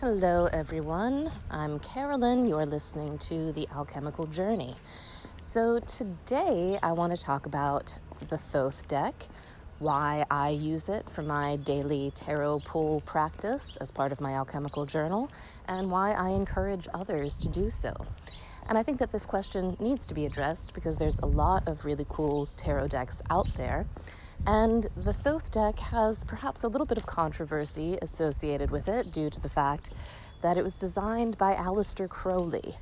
Hello everyone, I'm Carolyn, you're listening to The Alchemical Journey. So today I want to talk about the Thoth deck, why I use it for my daily tarot pull practice as part of my alchemical journal, and why I encourage others to do so. And I think that this question needs to be addressed because there's a lot of really cool tarot decks out there. And the Thoth deck has perhaps a little bit of controversy associated with it due to the fact that it was designed by Aleister Crowley,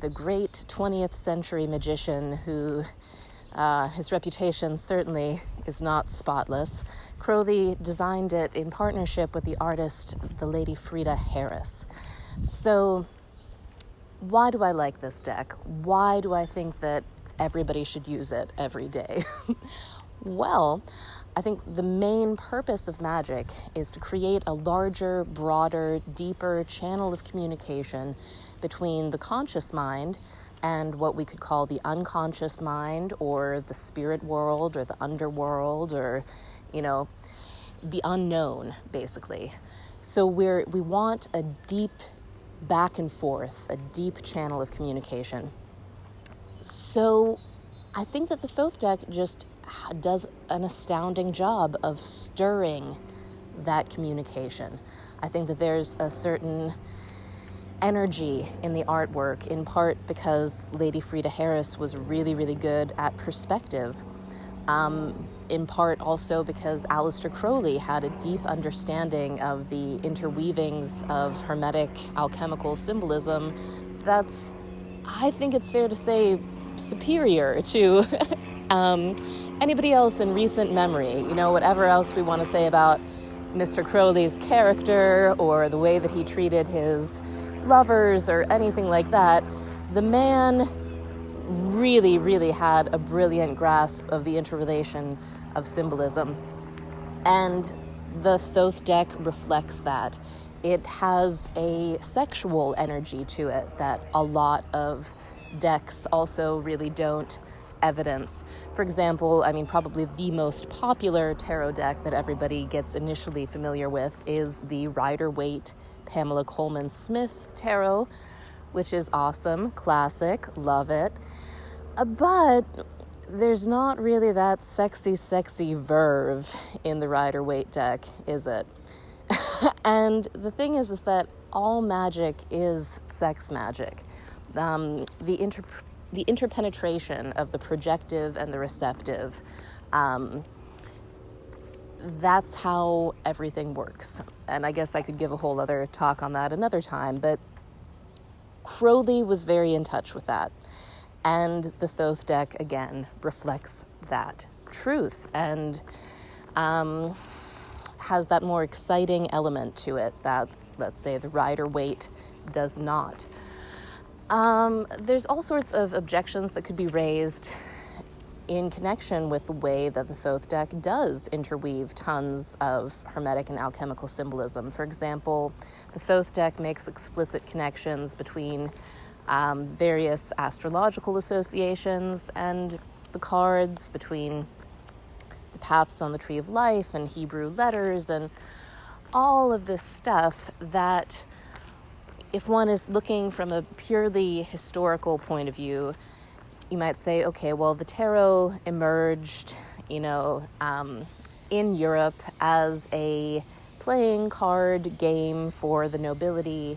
the great 20th century magician who his reputation certainly is not spotless. Crowley designed it in partnership with the artist, the lady Frieda. So why do I like this deck? Why do I think that everybody should use it every day? Well, I think the main purpose of Magick is to create a larger, broader, deeper channel of communication between the conscious mind and what we could call the unconscious mind, or the spirit world, or the underworld, or, the unknown, basically. So we want a deep back and forth, a deep channel of communication. So I think that the Thoth deck just does an astounding job of stirring that communication. I think that there's a certain energy in the artwork, in part because Lady Frieda was really, really good at perspective. In part also because Aleister Crowley had a deep understanding of the interweavings of Hermetic alchemical symbolism that's, I think it's fair to say, superior to anybody else in recent memory. Whatever else we want to say about Mr. Crowley's character or the way that he treated his lovers or anything like that, the man really, really had a brilliant grasp of the interrelation of symbolism. And the Thoth deck reflects that. It has a sexual energy to it that a lot of decks also really don't evidence. For example, probably the most popular tarot deck that everybody gets initially familiar with is the Rider-Waite Pamela Coleman Smith tarot, which is awesome, classic, love it. But there's not really that sexy verve in the Rider-Waite deck, is it? And the thing is that all magic is sex magic. The interpenetration of the projective and the receptive, that's how everything works. And I guess I could give a whole other talk on that another time, but Crowley was very in touch with that. And the Thoth deck, again, reflects that truth and has that more exciting element to it that, let's say, the Rider-Waite does not. There's all sorts of objections that could be raised in connection with the way that the Thoth deck does interweave tons of Hermetic and alchemical symbolism. For example, the Thoth deck makes explicit connections between various astrological associations and the cards, between the paths on the Tree of Life and Hebrew letters and all of this stuff that, if one is looking from a purely historical point of view, you might say, okay, well, the tarot emerged, in Europe as a playing card game for the nobility,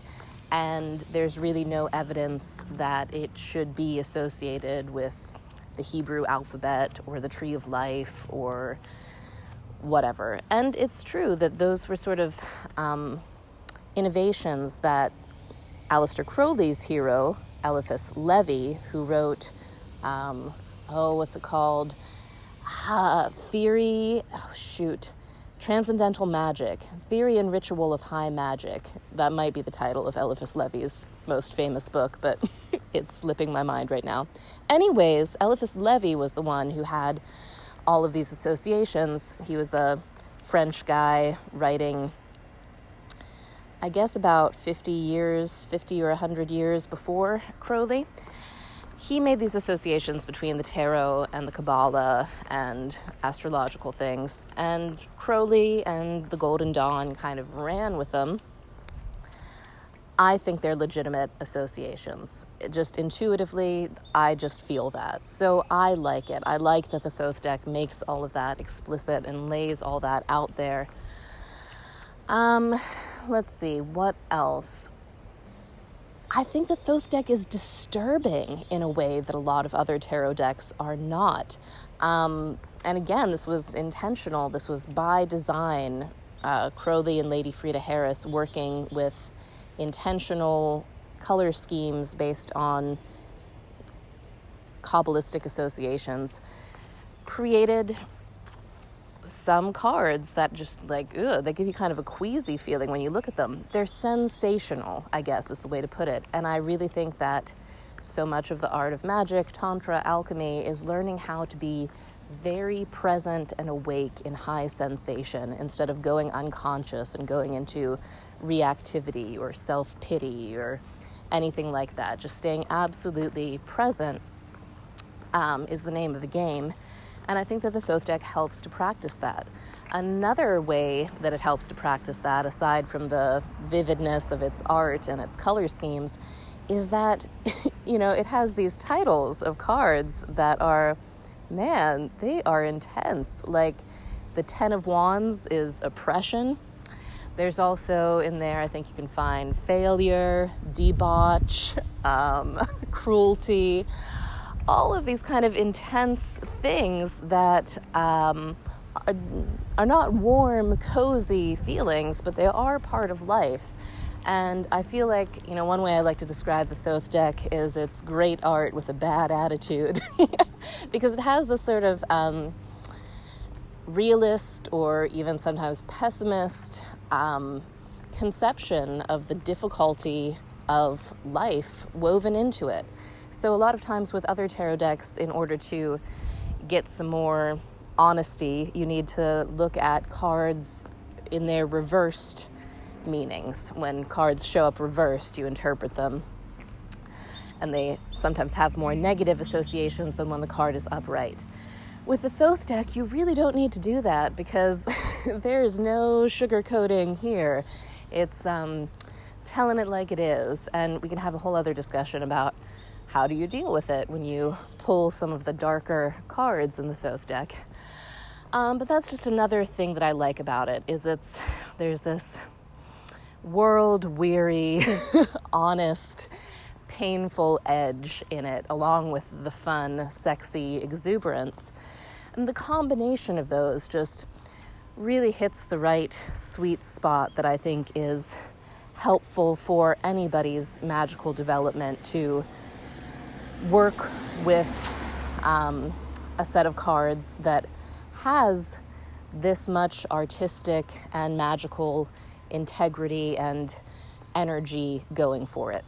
and there's really no evidence that it should be associated with the Hebrew alphabet or the Tree of Life or whatever. And it's true that those were sort of innovations that Aleister Crowley's hero, Eliphas Levi, who wrote, Transcendental Magic, Theory and Ritual of High Magic. That might be the title of Eliphas Levi's most famous book, but it's slipping my mind right now. Anyways, Eliphas Levi was the one who had all of these associations. He was a French guy writing, I guess, about 50 or 100 years before Crowley. He made these associations between the tarot and the Kabbalah and astrological things, and Crowley and the Golden Dawn kind of ran with them. I think they're legitimate associations. Just intuitively, I just feel that. So I like it. I like that the Thoth deck makes all of that explicit and lays all that out there. Let's see, what else? I think the Thoth deck is disturbing in a way that a lot of other tarot decks are not. And again, this was intentional. This was by design. Crowley and Lady Frieda Harris working with intentional color schemes based on Kabbalistic associations, created some cards that just they give you kind of a queasy feeling when you look at them. They're sensational, I guess is the way to put it. And I really think that so much of the art of magic, tantra, alchemy is learning how to be very present and awake in high sensation instead of going unconscious and going into reactivity or self-pity or anything like that. Just staying absolutely present is the name of the game. And I think that the Thoth deck helps to practice that. Another way that it helps to practice that, aside from the vividness of its art and its color schemes, is that, it has these titles of cards that are, man, they are intense. Like the Ten of Wands is oppression. There's also in there, I think you can find failure, debauch, cruelty, all of these kind of intense things that are not warm, cozy feelings, but they are part of life. And I feel like, one way I like to describe the Thoth deck is it's great art with a bad attitude because it has this sort of realist or even sometimes pessimist conception of the difficulty of life woven into it. So a lot of times with other tarot decks, in order to get some more honesty, you need to look at cards in their reversed meanings. When cards show up reversed, you interpret them. And they sometimes have more negative associations than when the card is upright. With the Thoth deck, you really don't need to do that because there's no sugarcoating here. It's telling it like it is. And we can have a whole other discussion about how do you deal with it when you pull some of the darker cards in the Thoth deck. But that's just another thing that I like about it, is there's this world-weary, honest, painful edge in it, along with the fun, sexy exuberance. And the combination of those just really hits the right sweet spot that I think is helpful for anybody's magical development to work with a set of cards that has this much artistic and magical integrity and energy going for it.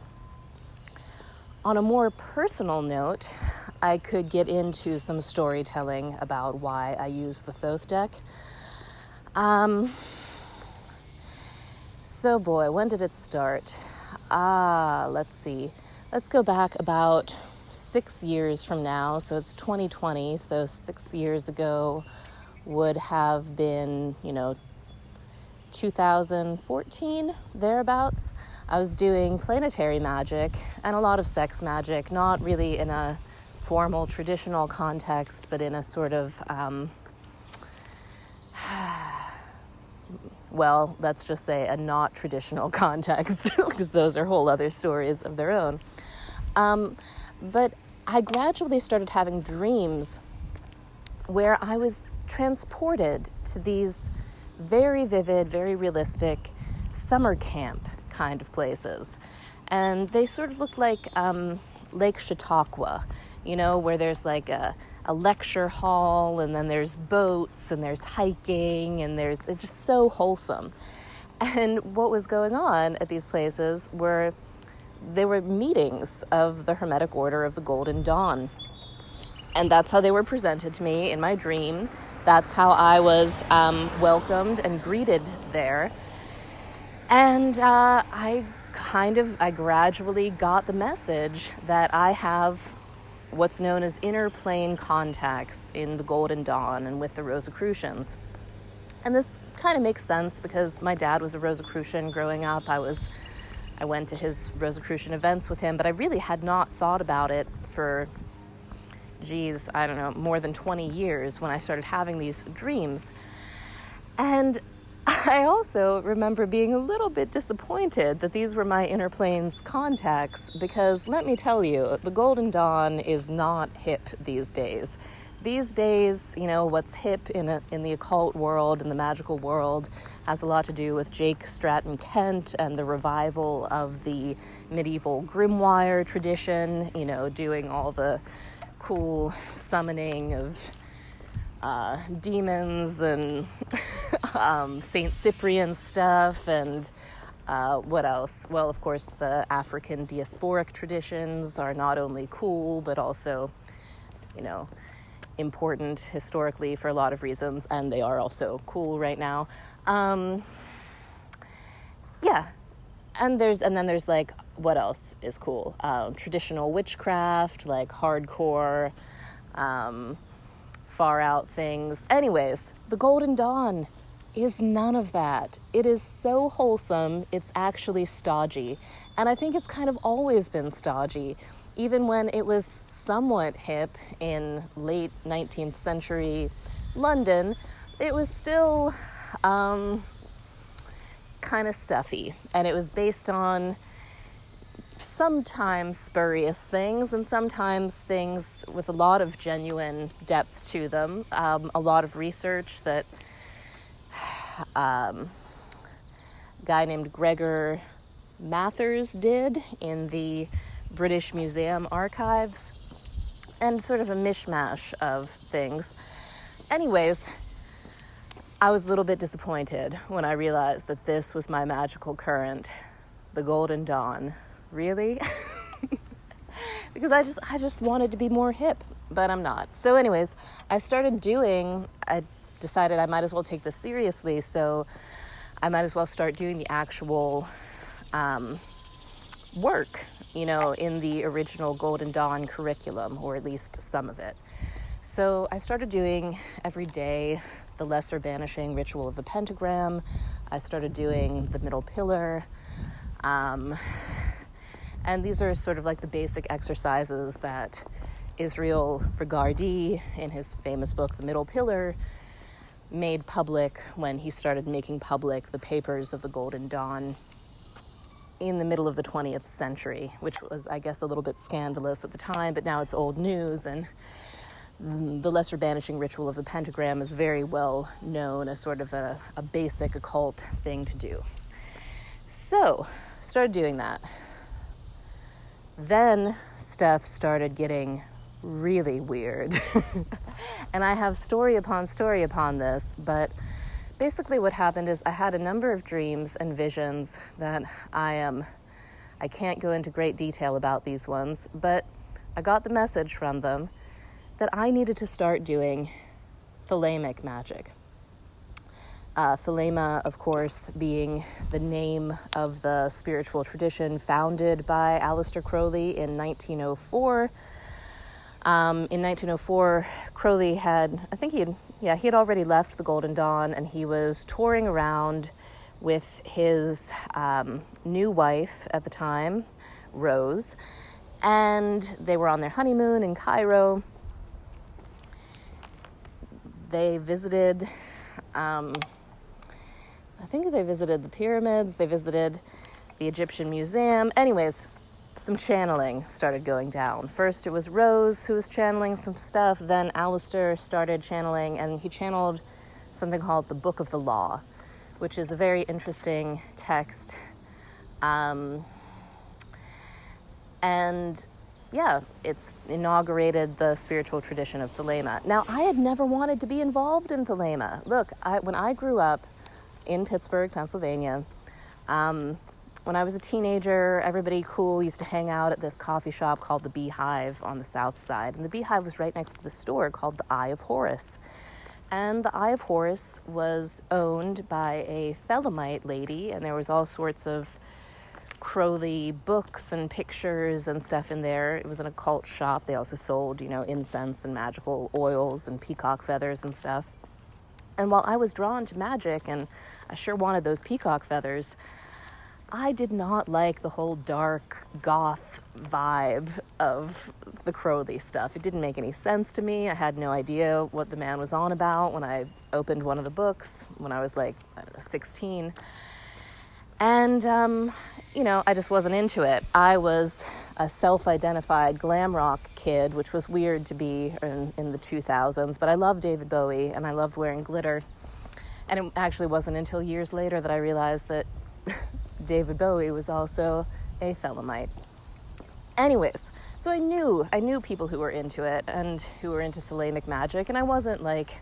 On a more personal note, I could get into some storytelling about why I use the Thoth deck. So boy, when did it start? Let's see. Let's go back about 6 years from now. So it's 2020. So 6 years ago would have been, 2014, thereabouts. I was doing planetary magic and a lot of sex magic, not really in a formal traditional context, but in a sort of, well, let's just say a not traditional context, because those are whole other stories of their own. But I gradually started having dreams where I was transported to these very vivid, very realistic summer camp kind of places. And they sort of looked like Lake Chautauqua, where there's like a lecture hall, and then there's boats, and there's hiking, and it's just so wholesome. And what was going on at these places there were meetings of the Hermetic Order of the Golden Dawn. And that's how they were presented to me in my dream. That's how I was welcomed and greeted there. And I gradually got the message that I have what's known as inner plane contacts in the Golden Dawn and with the Rosicrucians. And this kind of makes sense because my dad was a Rosicrucian growing up. I was I went to his Rosicrucian events with him, but I really had not thought about it for, I don't know, more than 20 years when I started having these dreams. And I also remember being a little bit disappointed that these were my inner planes contacts, because let me tell you, the Golden Dawn is not hip these days. These days, what's hip in the occult world, in the magical world, has a lot to do with Jake Stratton Kent and the revival of the medieval grimoire tradition, doing all the cool summoning of demons and Saint Cyprian stuff, and what else? Well, of course, the African diasporic traditions are not only cool, but also, important historically for a lot of reasons, and they are also cool right now. Yeah. And then there's like, what else is cool? Traditional witchcraft, like hardcore, far out things. Anyways, the Golden Dawn is none of that. It is so wholesome, it's actually stodgy. And I think it's kind of always been stodgy. Even when it was somewhat hip in late 19th century London, it was still kind of stuffy. And it was based on sometimes spurious things and sometimes things with a lot of genuine depth to them. A lot of research that a guy named Gregor Mathers did in the British Museum archives, and sort of a mishmash of things. Anyways, I was a little bit disappointed when I realized that this was my magical current, the Golden Dawn. Really? Because I just wanted to be more hip, but I'm not. So anyways, I decided I might as well take this seriously, so I might as well start doing the actual work, in the original Golden Dawn curriculum, or at least some of it. So I started doing every day the Lesser Banishing Ritual of the Pentagram. I started doing the Middle Pillar. And these are sort of like the basic exercises that Israel Regardie, in his famous book, The Middle Pillar, made public when he started making public the papers of the Golden Dawn in the middle of the 20th century, which was, I guess, a little bit scandalous at the time, but now it's old news, and the Lesser Banishing Ritual of the Pentagram is very well known as sort of a basic occult thing to do. So, started doing that. Then stuff started getting really weird. And I have story upon this, but basically what happened is I had a number of dreams and visions that I can't go into great detail about these ones, but I got the message from them that I needed to start doing Thelemic magic. Thelema, of course, being the name of the spiritual tradition founded by Aleister Crowley in 1904. In 1904, Crowley had already left the Golden Dawn, and he was touring around with his new wife at the time, Rose, and they were on their honeymoon in Cairo. They visited, I think they visited the pyramids, they visited the Egyptian Museum. Anyways, some channeling started going down. First it was Rose who was channeling some stuff, then Aleister started channeling, and he channeled something called the Book of the Law, which is a very interesting text. It's inaugurated the spiritual tradition of Thelema. Now, I had never wanted to be involved in Thelema. Look, when I grew up in Pittsburgh, Pennsylvania, when I was a teenager, everybody cool used to hang out at this coffee shop called the Beehive on the south side. And the Beehive was right next to the store called the Eye of Horus. And the Eye of Horus was owned by a Thelemite lady, and there was all sorts of Crowley books and pictures and stuff in there. It was an occult shop. They also sold, incense and magical oils and peacock feathers and stuff. And while I was drawn to magic, and I sure wanted those peacock feathers, I did not like the whole dark goth vibe of the Crowley stuff. It didn't make any sense to me. I had no idea what the man was on about when I opened one of the books when I was like, I don't know, 16. And, I just wasn't into it. I was a self-identified glam rock kid, which was weird to be in the 2000s, but I loved David Bowie and I loved wearing glitter. And it actually wasn't until years later that I realized that David Bowie was also a Thelemite. Anyways, so I knew people who were into it and who were into Thelemic magic, and I wasn't like,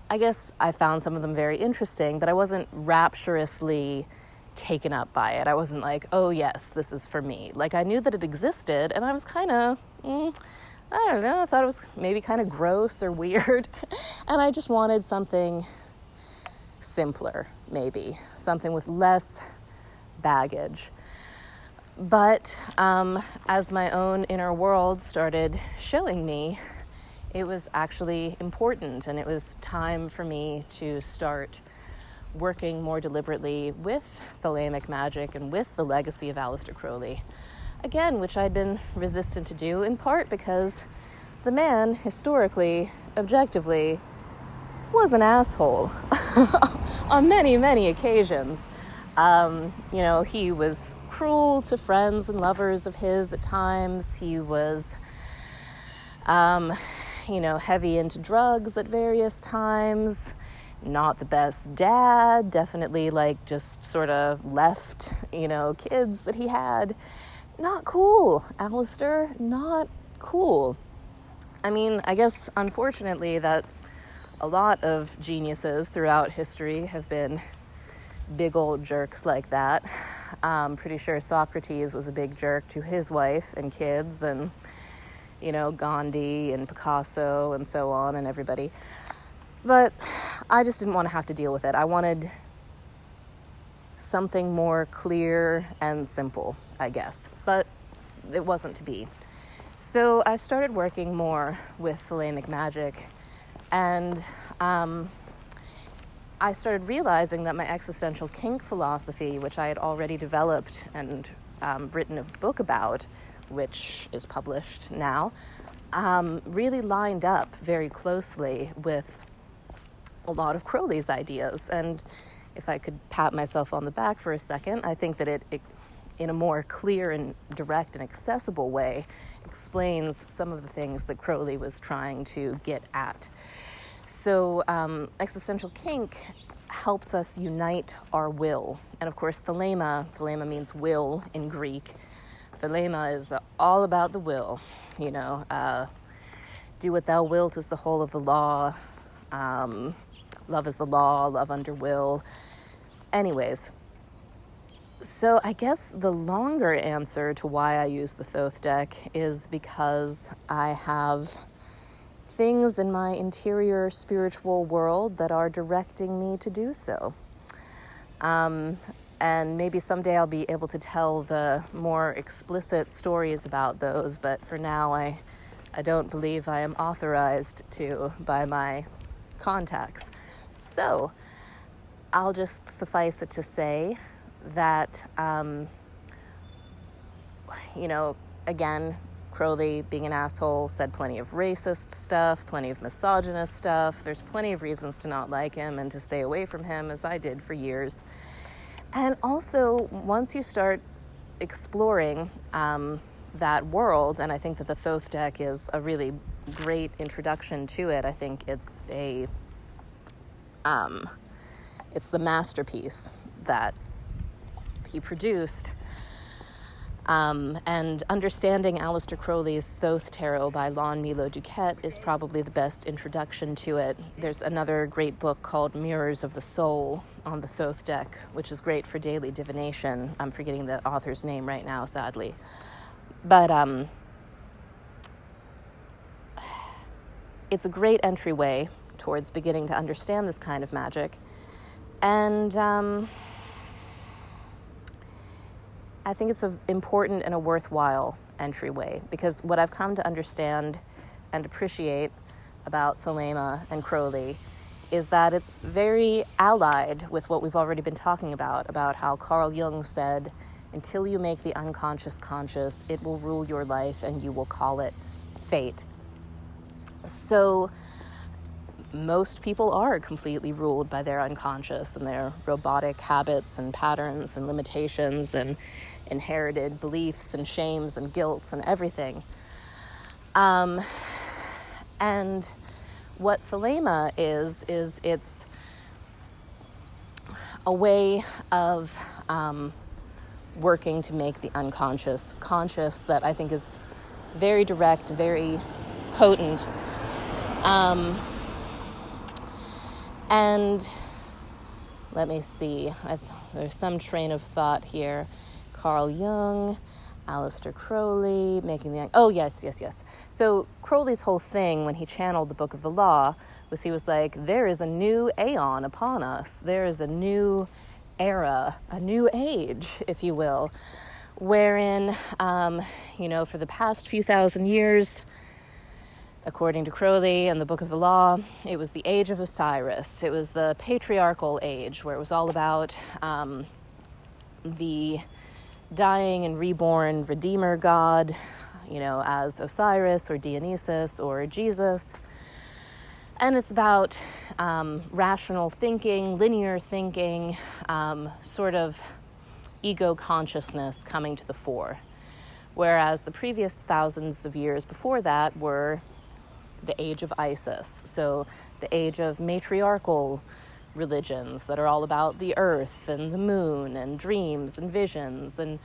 I guess I found some of them very interesting, but I wasn't rapturously taken up by it. I wasn't like, oh yes, this is for me. Like, I knew that it existed, and I was kind of, I don't know, I thought it was maybe kind of gross or weird, and I just wanted something simpler, maybe, something with less baggage. But as my own inner world started showing me, it was actually important, and it was time for me to start working more deliberately with Thelemic magic and with the legacy of Aleister Crowley. Again, which I'd been resistant to do, in part because the man, historically, objectively, was an asshole on many, many occasions. He was cruel to friends and lovers of his at times. He was heavy into drugs at various times, not the best dad, definitely just sort of left, kids that he had. Not cool, Aleister, not cool. I mean, I guess, unfortunately, that a lot of geniuses throughout history have been big old jerks like that. I'm pretty sure Socrates was a big jerk to his wife and kids, and Gandhi and Picasso and so on and everybody. But I just didn't want to have to deal with it. I wanted something more clear and simple, I guess. But it wasn't to be. So I started working more with Thelemic magic, and I started realizing that my existential kink philosophy, which I had already developed and written a book about, which is published now, really lined up very closely with a lot of Crowley's ideas. And if I could pat myself on the back for a second, I think that it in a more clear and direct and accessible way, explains some of the things that Crowley was trying to get at. So existential kink helps us unite our will. And of course, thelema means will in Greek. Thelema is all about the will, do what thou wilt is the whole of the law. Love is the law, love under will. Anyways, so I guess the longer answer to why I use the Thoth deck is because I have things in my interior spiritual world that are directing me to do so. And maybe someday I'll be able to tell the more explicit stories about those, but for now I don't believe I am authorized to by my contacts. So I'll just suffice it to say that, again, Crowley, being an asshole, said plenty of racist stuff, plenty of misogynist stuff. There's plenty of reasons to not like him and to stay away from him, as I did for years. And also, once you start exploring that world, and I think that the Thoth deck is a really great introduction to it. I think it's the masterpiece that he produced. And understanding Aleister Crowley's Thoth Tarot by Lon Milo Duquette is probably the best introduction to it. There's another great book called Mirrors of the Soul on the Thoth deck, which is great for daily divination. I'm forgetting the author's name right now, sadly. But it's a great entryway towards beginning to understand this kind of magic. And I think it's an important and a worthwhile entryway, because what I've come to understand and appreciate about Thelema and Crowley is that it's very allied with what we've already been talking about how Carl Jung said, until you make the unconscious conscious, it will rule your life and you will call it fate. So most people are completely ruled by their unconscious and their robotic habits and patterns and limitations and inherited beliefs and shames and guilts and everything. And what Thelema is it's a way of working to make the unconscious conscious that I think is very direct, very potent. And let me see, there's some train of thought here. Carl Jung, Aleister Crowley, yes. So Crowley's whole thing when he channeled the Book of the Law was he was like, there is a new aeon upon us. There is a new era, a new age, if you will, wherein, for the past few thousand years, according to Crowley and the Book of the Law, it was the age of Osiris. It was the patriarchal age where it was all about the dying and reborn Redeemer God, as Osiris or Dionysus or Jesus. And it's about rational thinking, linear thinking, sort of ego consciousness coming to the fore. Whereas the previous thousands of years before that were the age of Isis. So the age of matriarchal religions that are all about the earth and the moon and dreams and visions and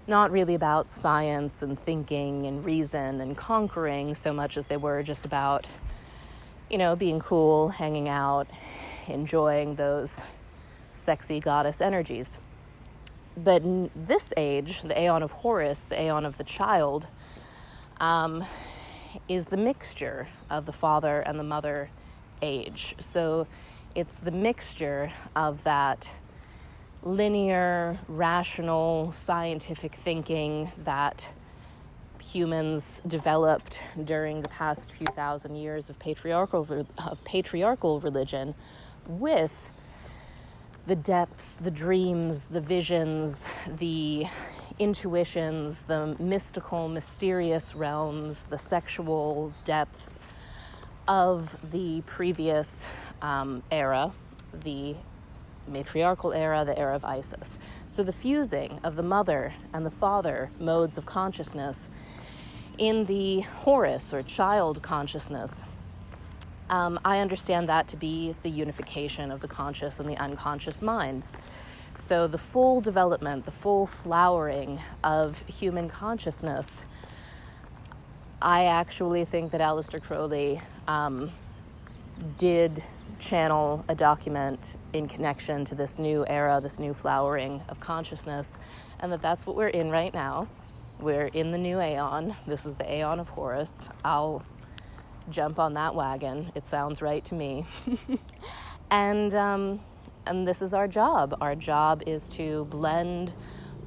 not really about science and thinking and reason and conquering so much as they were just about, being cool, hanging out, enjoying those sexy goddess energies. But in this age, the Aeon of Horus, the Aeon of the child, is the mixture of the father and the mother age. So it's the mixture of that linear, rational, scientific thinking that humans developed during the past few thousand years of patriarchal religion with the depths, the dreams, the visions, the intuitions, the mystical, mysterious realms, the sexual depths of the previous era, the matriarchal era, the era of Isis. So the fusing of the mother and the father modes of consciousness in the Horus or child consciousness, I understand that to be the unification of the conscious and the unconscious minds. So the full development, the full flowering of human consciousness, I actually think that Aleister Crowley did channel a document in connection to this new era, this new flowering of consciousness, and that's what we're in right now. We're in the new Aeon. This is the Aeon of Horus. I'll jump on that wagon. It sounds right to me. And this is our job. Our job is to blend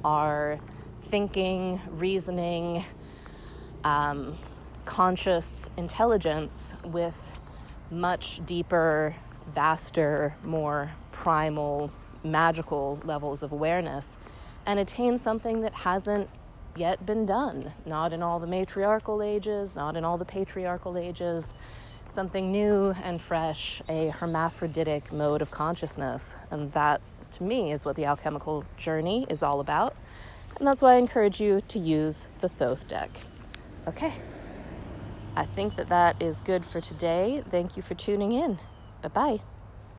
our thinking, reasoning, conscious intelligence with much deeper, vaster, more primal, magical levels of awareness and attain something that hasn't yet been done. Not in all the matriarchal ages, not in all the patriarchal ages. Something new and fresh, a hermaphroditic mode of consciousness. And that, to me, is what the alchemical journey is all about. And that's why I encourage you to use the Thoth deck. Okay. I think that is good for today. Thank you for tuning in. Bye-bye.